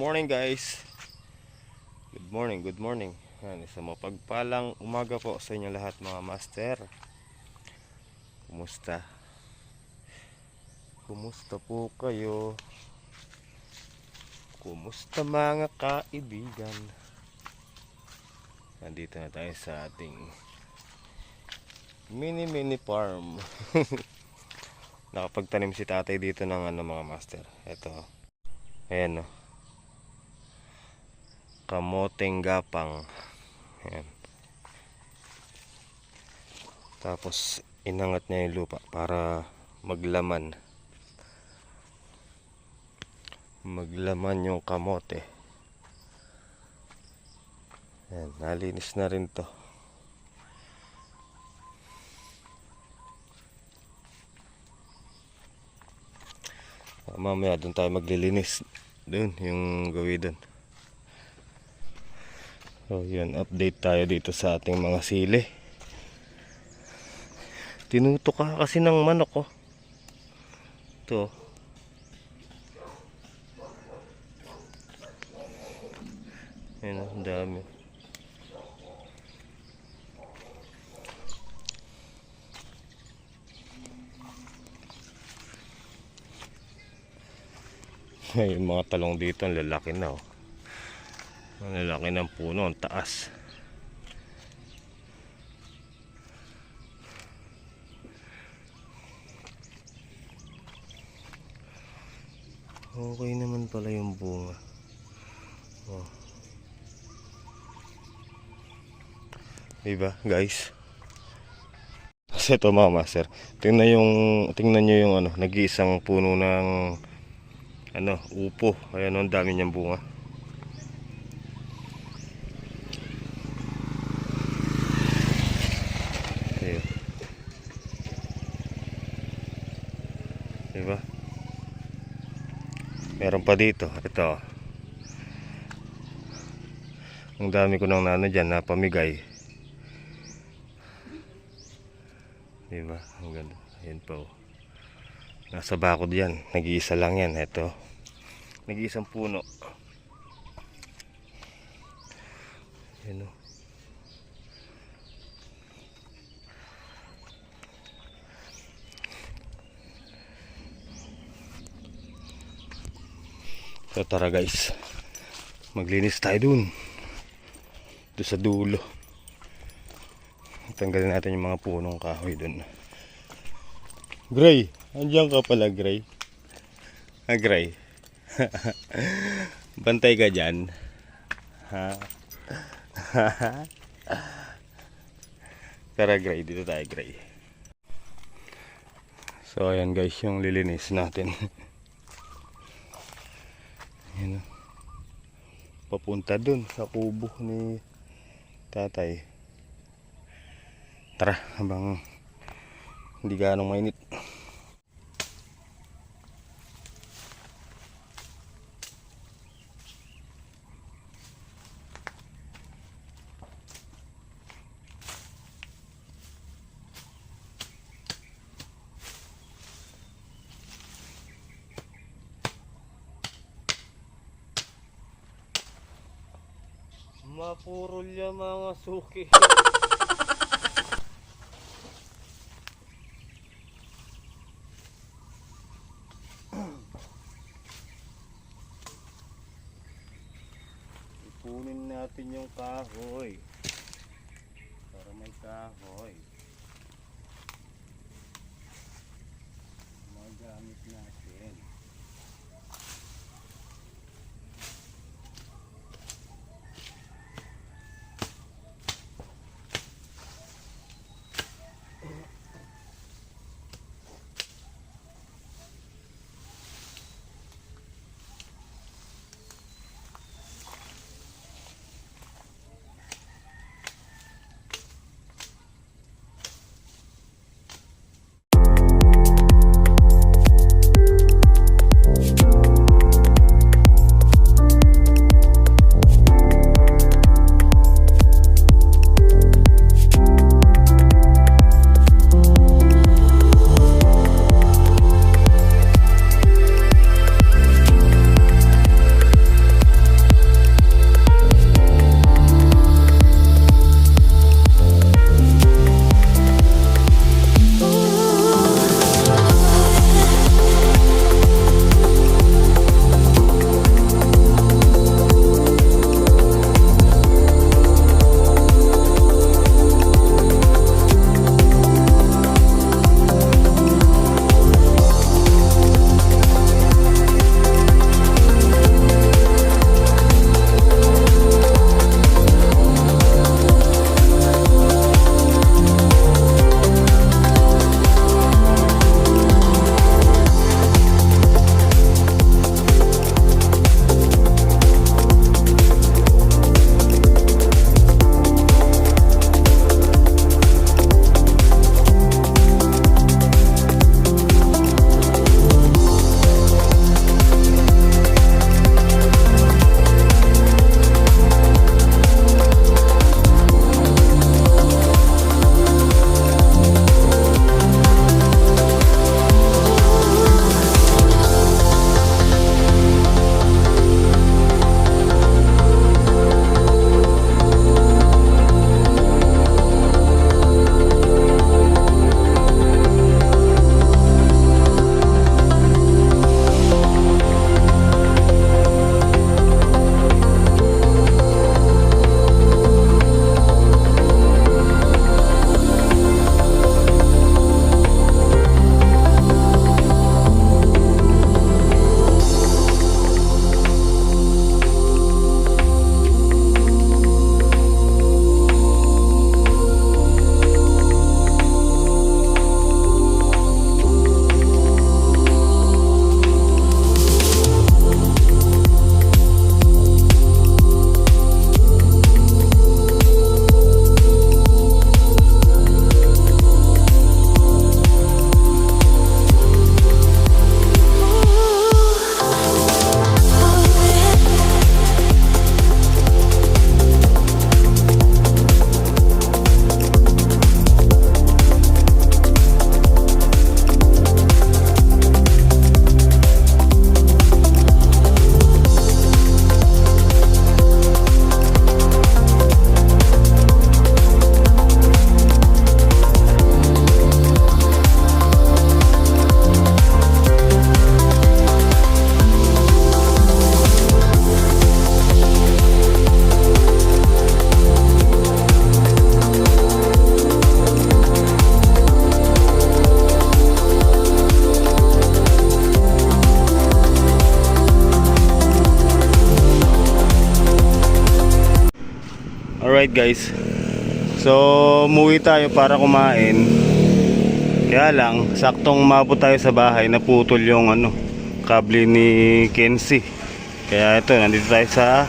morning guys. Good morning. Isang mapagpalang umaga po sa inyo lahat mga master. Kumusta? Kumusta po kayo? Kumusta mga kaibigan? Nandito na tayo sa ating mini farm. Nakapagtanim si tatay dito ng mga master. Ito. Ayan o. Kamoteng gapang. Ayan. Tapos inangat niya yung lupa para maglaman yung kamote. Ayan, nalinis na rin to. Mamaya doon tayo maglilinis. Doon yung gawin doon. So yun, update tayo dito sa ating mga sili. Tinutok ka kasi ng manok, oh. Ito. Ayan, ang dami. Ay, yung mga talong dito, ang lalaki na, oh. Ang lalaki ng puno, ang taas. Okay naman pala yung bunga. Oh. Diba, guys? Kasi ito mga master, tingnan nyo yung nag-iisang puno ng upo. Ayan, ang dami niyang bunga. Ayan. Diba? Meron pa dito. Ito. Ang dami ko ng dyan na pamigay. Diba? Ang ganda. Ayan pa, oh. Nasa bakod yan. Nag-iisa lang yan. Ito. Nag-iisang puno. Ayan, oh. So tara guys, maglinis tayo doon sa dulo. Tanggalin natin yung mga punong kahoy doon. Gray, andiyan ka pala, Gray. Gray. Bantay ka dyan. Ha? Tara Gray, dito tayo Gray. So ayan guys, yung lilinis natin. Ayan, papunta dun sa kubo ni tatay. Tara, habang hindi ganong mainit. Mapurol yan mga suki. Ipunin natin yung kahoy para may kahoy magamit natin. Alright guys. So, umuwi tayo para kumain. Kaya lang, saktong umabot tayo sa bahay, naputol yung kable ni Kenzie. Kaya ito, nandito tayo sa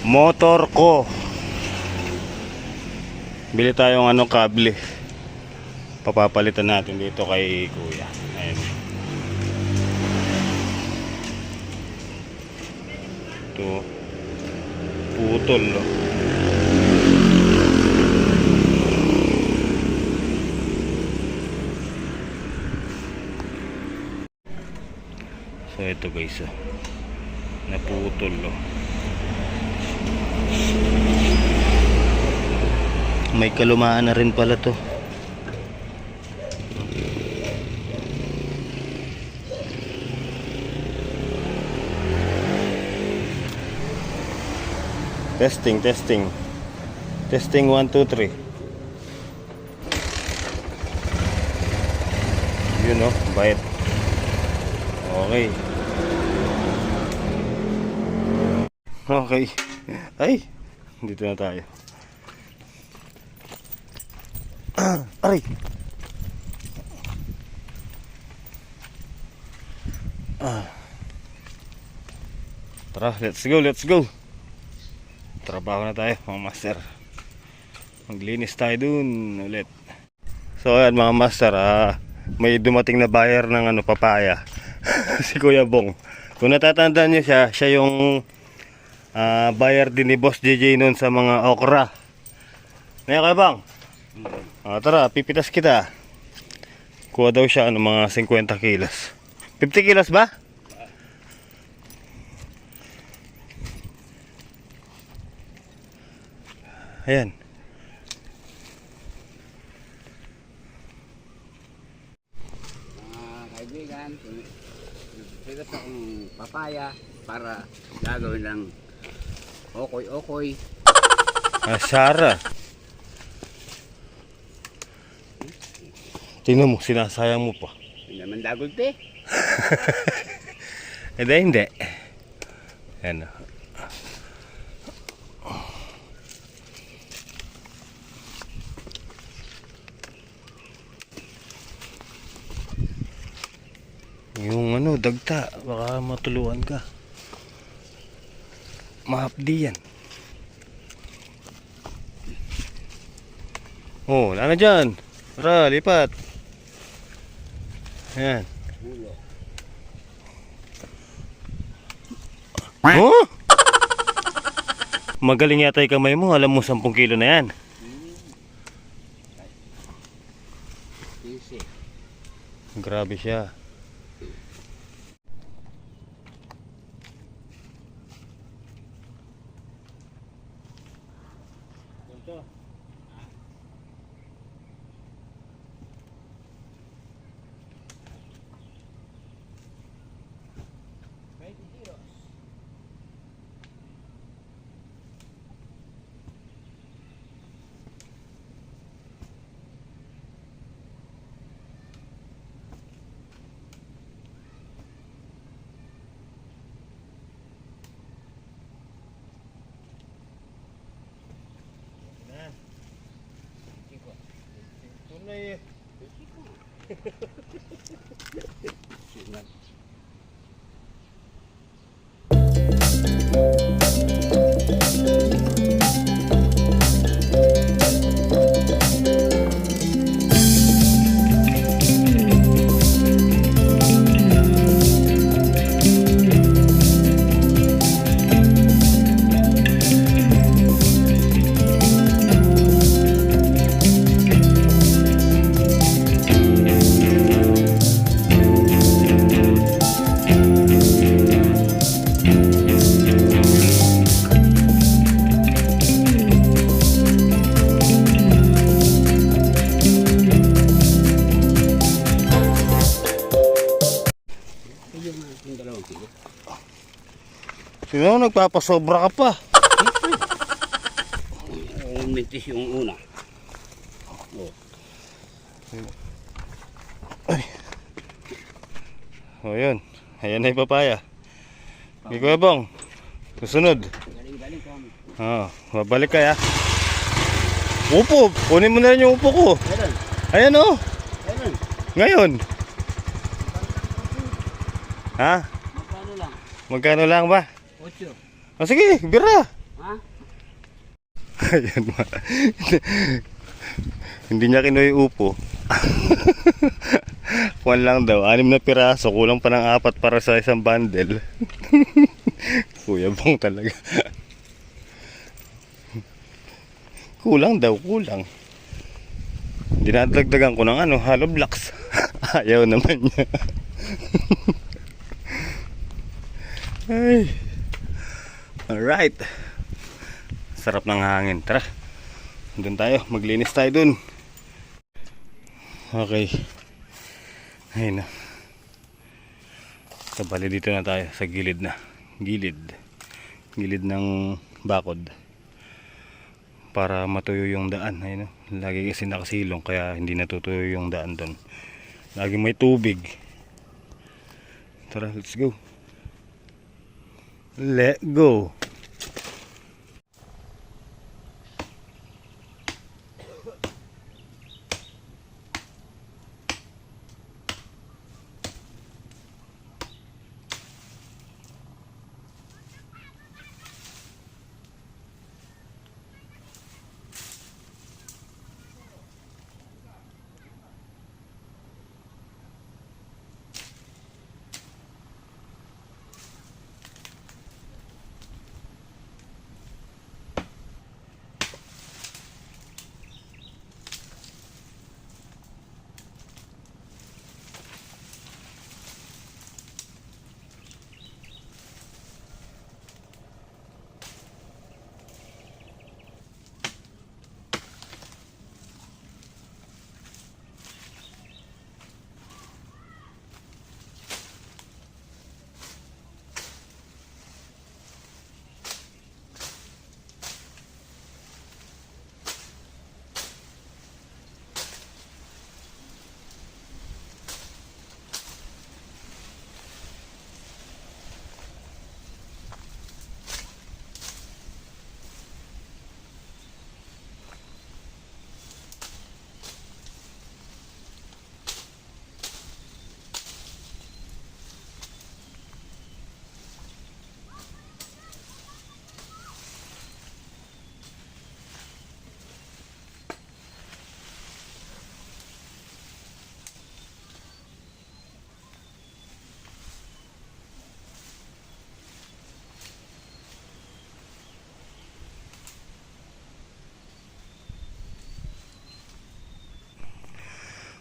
motor ko. Bili tayong kable. Papapalitan natin dito kay Kuya. Ayan. Ito, putol, no? So ito guys, naputol, no? May kalumaan na rin pala to. Testing 1, 2, 3. Yun, oh, bait. Okay. Okay. Ay, dito na tayo. Aray. Tara, let's go. Trabaho na tayo mga master. Maglinis tayo dun ulit. So ayan mga master, may dumating na buyer ng papaya. Si Kuya Bong. Kung natatandaan niyo siya yung buyer din ni Boss JJ noon sa mga okra. Ngayon Kuya Bong, tara, pipitas kita. Kuha daw siya mga 50 kilos. 50 kilos ba? Ayan. Kaibigan, pitas akong papaya para gagawin ng okoy. Sara. Tingnan mo, sinasayang mo pa. Hindi naman dagol te. Hindi. Ayan. Yung dagta, baka matuluan ka. Mahapdi yan. Oh, wala na dyan. Tara, lipat. Ayan. Oh? Magaling yata yung kamay mo. Alam mo 10 kilo na yan. Grabe siya. Tunay eh. Sino nagpapasobra ka pa? Mintis yung una. Yun. Ayan na yung papaya. Hindi ko ebong. Susunod. Galing kami. Babalik kaya. Upo, kunin mo na rin yung upo ko. Meron. Ayan oh. Meron. Ngayon. Ha? Magkano lang? Magkano lang ba? 8. Sige, bira. Ha? Ayan ma. Hindi niya kinuha yung upo. Kuwan lang daw, 6 na piraso, kulang pa ng 4 para sa isang bundle. Kuya bang talaga. Kulang daw, kulang. Dinadagdagan ko ng hollow blocks. Ayaw naman niya. Ay. Alright. Sarap ng hangin. Tara. Doon tayo, maglinis tayo dun. Okay. Ayun na. Kabali dito na tayo sa gilid na. Gilid ng bakod. Para matuyo yung daan. Ayun, lagi kasi nakasilong kaya hindi natutuyo yung daan doon. Lagi may tubig. Tara, let's go. Let go.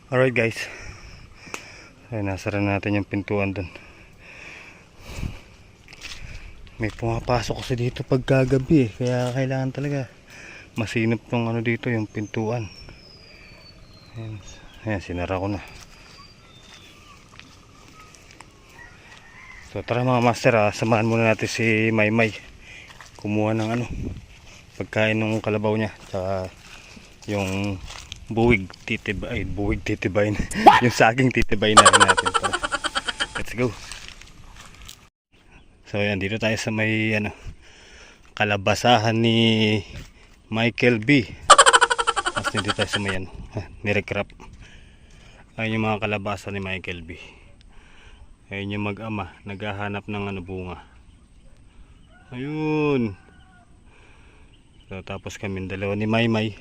Alright guys. Ay, nasara natin yung pintuan dun. May pumapasok kasi dito pagkagabi kaya kailangan talaga masinop tong dito yung pintuan. Ayan, sinara ko na. So tara mga master, samahan muna natin si Maymay kumuha ng pagkain ng kalabaw niya, tsaka yung buwig titibayin. Yung saging titibayin na rin natin. Tara, let's go. So yan, dito tayo sa may kalabasahan ni Michael B. Tapos dito tayo sa may nirecrap. Ayun yung mga kalabasa ni Michael B. Ayun yung mag-ama, naghahanap ng bunga. Ayun. So, tapos kami dalawa ni Maymay,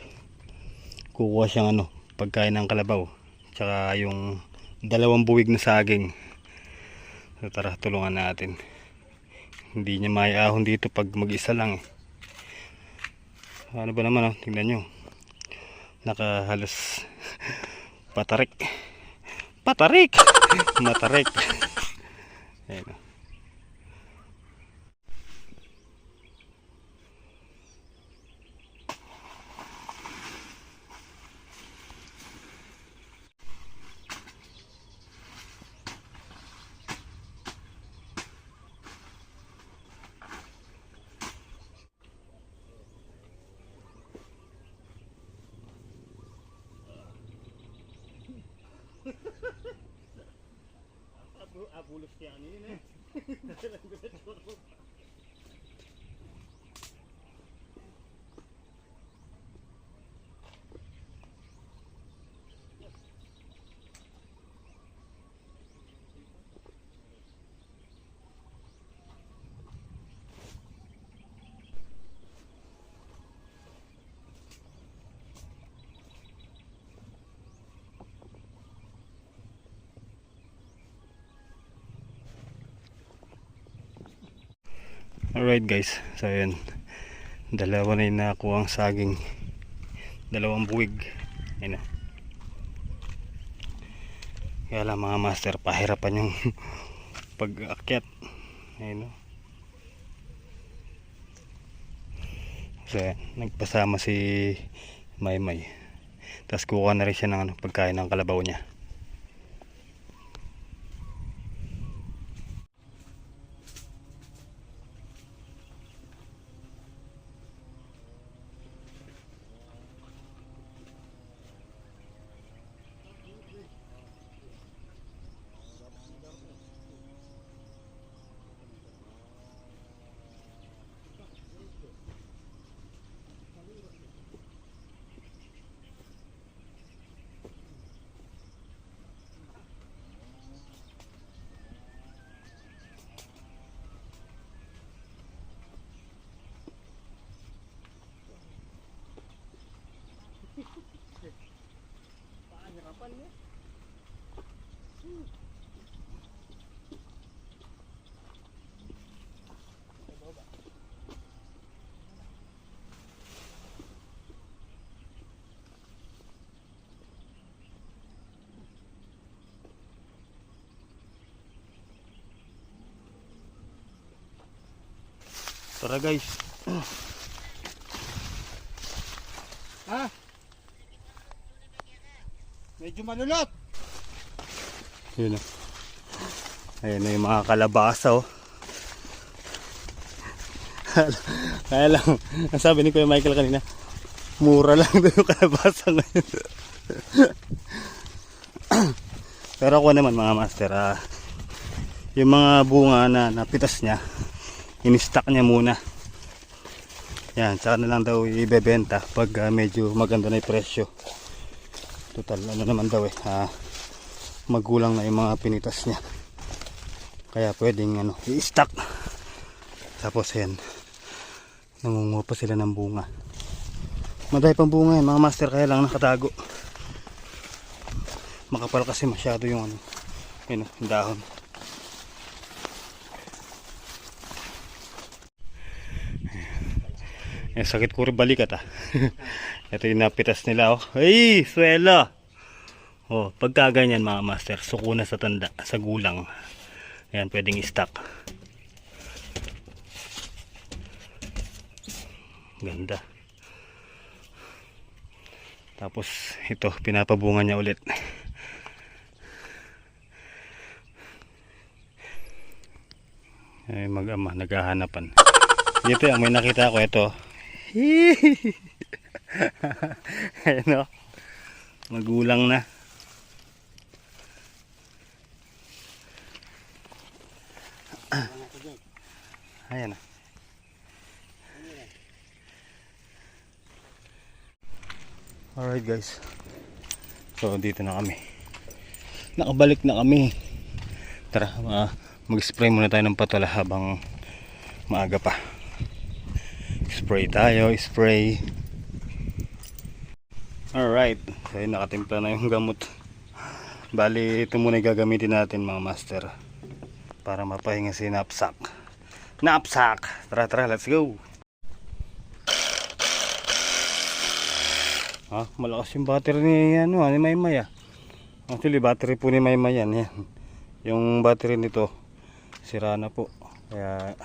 kukuha siyang pagkain ng kalabaw, tsaka yung 2 buwig na saging. So tara, tulungan natin. Hindi niya maiahon dito pag mag-isa lang Ano ba naman tingnan nyo, nakahalos patarik matarik. Ayan. Abulos niya kanina. Alright guys, so yun, dalawa na yung nakuha ang saging, dalawang buwig. Ayun na. Kaya lang mga master, pahirapan yung pag-akyat. Ayun o. So yan, nagpasama si Maymay, tapos kukuha na rin siya ng pagkain ng kalabaw niya. Tara guys. Ha? Medyo manulot. Yun o. Ayun na yung mga kalabasa oh. Kaya lang, ang sabi ni Kuya Michael kanina, mura lang doon yung kalabasa ngayon. Pero ako naman mga master, yung mga bunga na napitas niya, in-stock niya muna. Yan, saka na lang daw ibebenta pag medyo maganda na yung presyo. Total ano naman daw magulang na yung mga pinitas niya, kaya pwedeng i-stock. Tapos yan, nangunguha pa sila ng bunga. Madami pang bunga yan mga master, kaya lang nakatago. Makapal kasi masyado yung yun, yung dahon. Sakit ko rin balikat Ito yung napitas nila oh. Ay, swela. Oh, pagka ganyan mga master, suko na sa tanda, sa gulang. Ayan, pwedeng i-stock. Ganda. Tapos ito, pinapabunga niya ulit. Ay, mag-ama, naghahanapan. Dito, may nakita ko ito. Ayan o, magulang na. Ayan na. Alright guys, so dito na kami, nakabalik na kami. Tara, mag-spray muna tayo ng patola habang maaga pa. Spray tayo, spray. Alright, so yun, nakatimpla na yung gamot. Bali, ito muna yung gagamitin natin mga master, para mapahinga si Knapsack. Tara, let's go. Malakas yung battery ni ni Maymay Actually, battery po ni Maymay yan. Yung battery nito sira na po. Kaya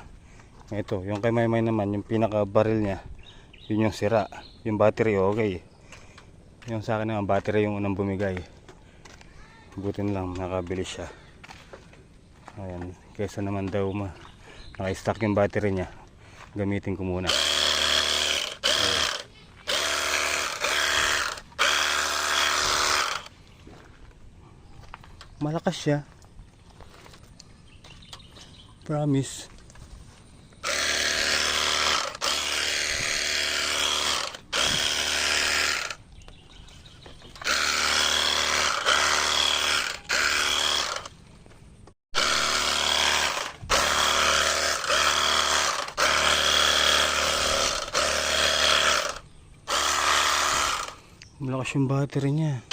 ito, yung kay Maymay naman, yung pinaka barrel niya, yun yung sira. Yung battery okay. Yung sa akin naman, battery yung unang bumigay. Buti na lang nakabili siya. Ayan, kaysa naman daw naka-stock yung battery niya, gamitin ko muna. Malakas siya, promise. Malakas yung battery niya.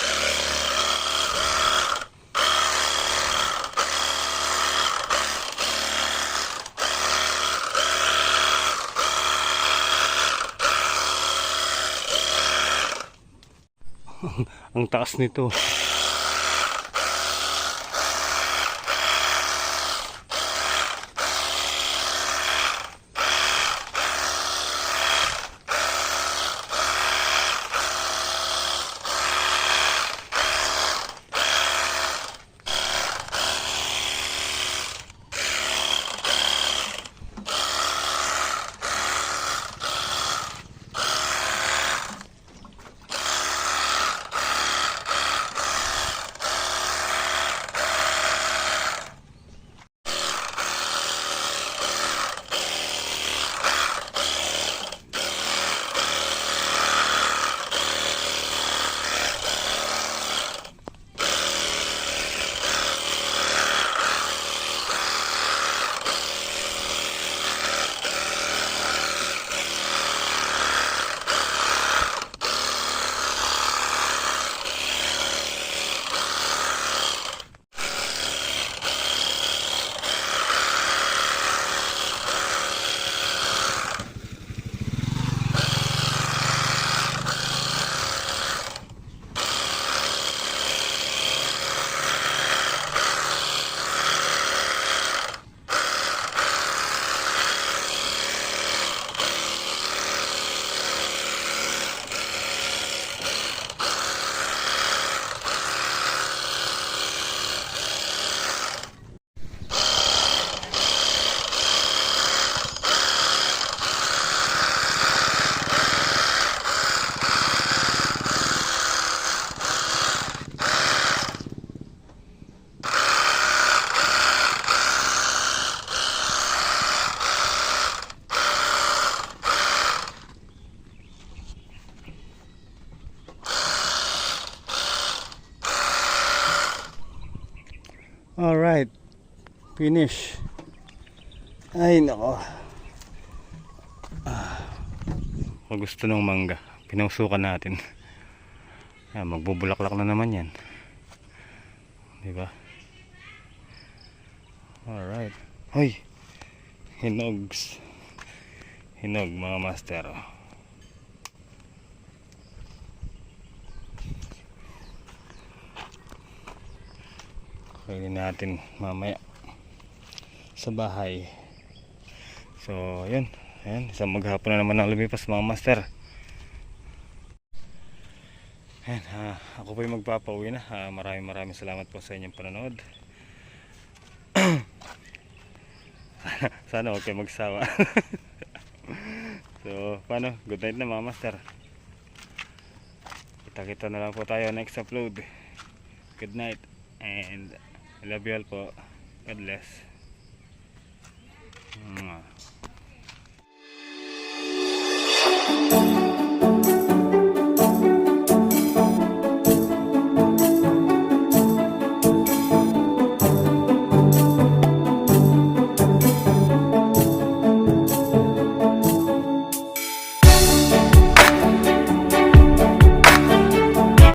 Ang taas nito. Alright, finish. Ay nako. Kung gusto ng mangga, pinausukan natin. Magbubulaklak na naman yan. Diba? Alright. Hoy! Hinogs. Hinog mga master. Kainin natin mamaya sa bahay. So, yun. Ayan, isang maghapon na naman ang lumipas mga master. Ayan, ako po yung magpapauwi na. Maraming salamat po sa inyong panonood. Sana huwag kayo magsawa. So, paano? Good night na mga master. Kita-kita na lang po tayo next upload. Good night and I love you all po. God bless.